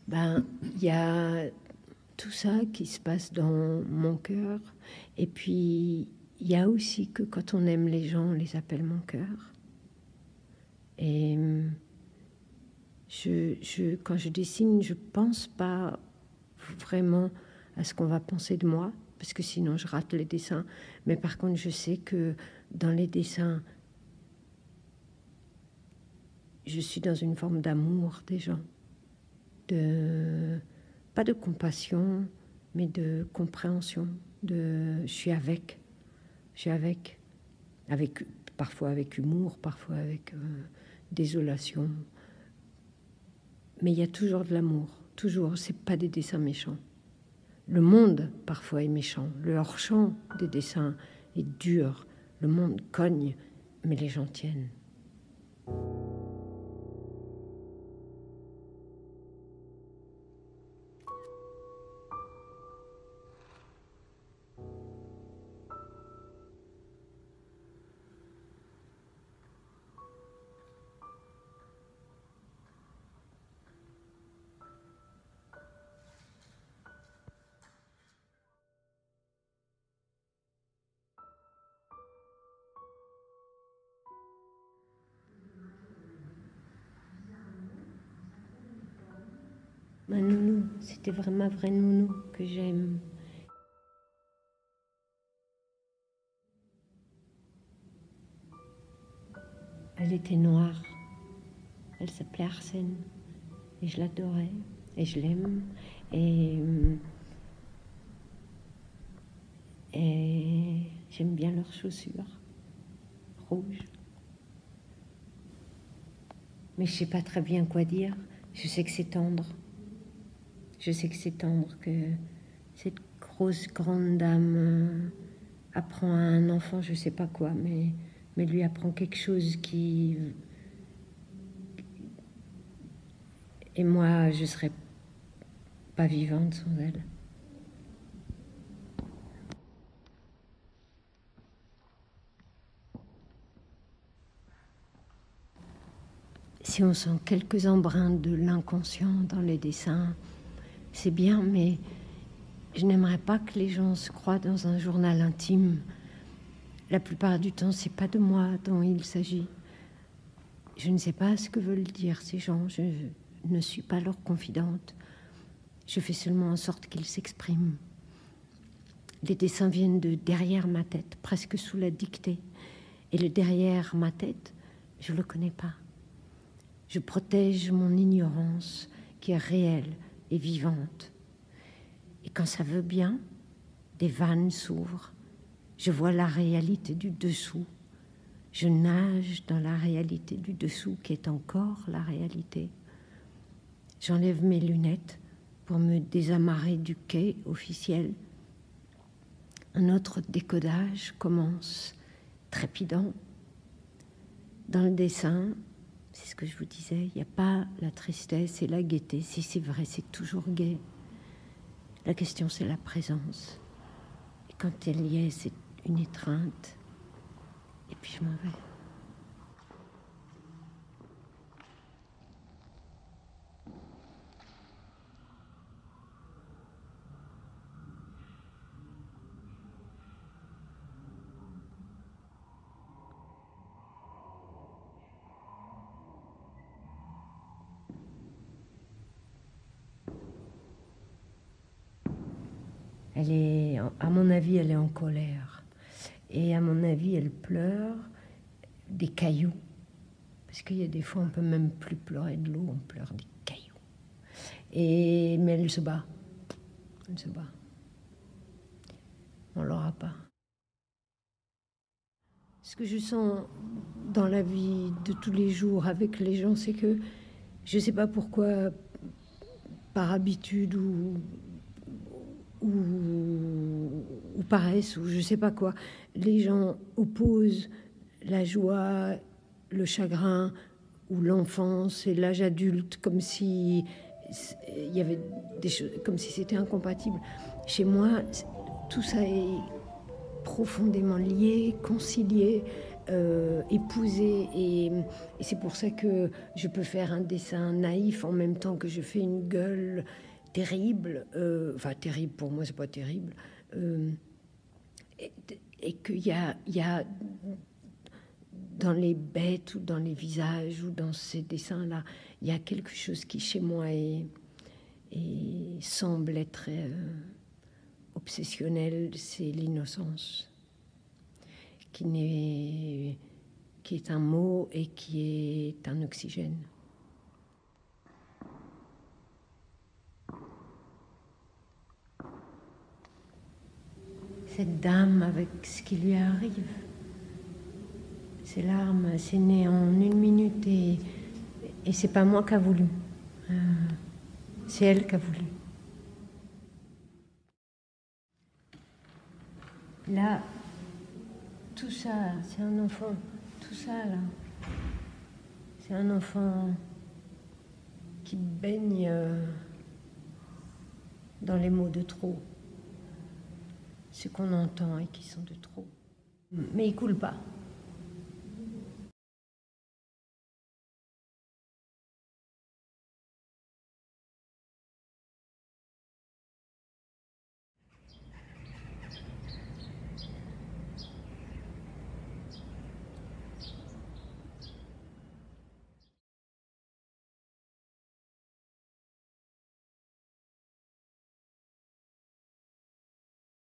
Ben, il y a tout ça qui se passe dans mon cœur. Et puis, il y a aussi que quand on aime les gens, on les appelle mon cœur. Et quand je dessine, je pense pas vraiment à ce qu'on va penser de moi, parce que sinon je rate les dessins. Mais par contre, je sais que dans les dessins, je suis dans une forme d'amour des gens. Pas de compassion, mais de compréhension. Je suis avec, parfois avec humour, parfois avec désolation. Mais il y a toujours de l'amour, toujours. C'est pas des dessins méchants. Le monde parfois est méchant. Le hors-champ des dessins est dur. Le monde cogne, mais les gens tiennent. Ma nounou, c'était vraiment ma vraie nounou que j'aime. Elle était noire. Elle s'appelait Arsène. Et je l'adorais. Et je l'aime. Et j'aime bien leurs chaussures rouges. Mais je sais pas très bien quoi dire. Je sais que c'est tendre. Je sais que c'est tendre que cette grosse grande dame apprend à un enfant, je sais pas quoi, mais lui apprend quelque chose qui... Et moi, je serais pas vivante sans elle. Si on sent quelques embruns de l'inconscient dans les dessins, c'est bien, mais je n'aimerais pas que les gens se croient dans un journal intime. La plupart du temps, c'est pas de moi dont il s'agit. Je ne sais pas ce que veulent dire ces gens. Je ne suis pas leur confidente. Je fais seulement en sorte qu'ils s'expriment. Les dessins viennent de derrière ma tête, presque sous la dictée. Et le derrière ma tête, je ne le connais pas. Je protège mon ignorance qui est réelle et vivante. Et quand ça veut bien, des vannes s'ouvrent. Je vois la réalité du dessous. Je nage dans la réalité du dessous qui est encore la réalité. J'enlève mes lunettes pour me désamarrer du quai officiel. Un autre décodage commence, trépidant. Dans le dessin, c'est ce que je vous disais, il n'y a pas la tristesse et la gaieté. Si c'est vrai, c'est toujours gai. La question, c'est la présence. Et quand elle y est, c'est une étreinte. Et puis je m'en vais. Elle est, à mon avis, elle est en colère. Et à mon avis, elle pleure des cailloux. Parce qu'il y a des fois, on peut même plus pleurer de l'eau, on pleure des cailloux. Mais elle se bat. Elle se bat. On l'aura pas. Ce que je sens dans la vie de tous les jours avec les gens, c'est que je ne sais pas pourquoi, par habitude ou paresse, ou je ne sais pas quoi, les gens opposent la joie, le chagrin, ou l'enfance et l'âge adulte, comme si il y avait des choses, comme si c'était incompatible. Chez moi, tout ça est profondément lié, concilié, épousé. Et c'est pour ça que je peux faire un dessin naïf en même temps que je fais une gueule terrible. Enfin, terrible pour moi, c'est pas terrible. Et qu'il y a dans les bêtes ou dans les visages ou dans ces dessins-là, il y a quelque chose qui chez moi semble être obsessionnel, c'est l'innocence, qui est un mot et qui est un oxygène. Cette dame avec ce qui lui arrive, ces larmes, c'est né en 1 minute et c'est pas moi qui a voulu, c'est elle qui a voulu. Là, tout ça, c'est un enfant, tout ça là, c'est un enfant qui baigne dans les mots de trop, ce qu'on entend et qui sont de trop. Mais il coule pas.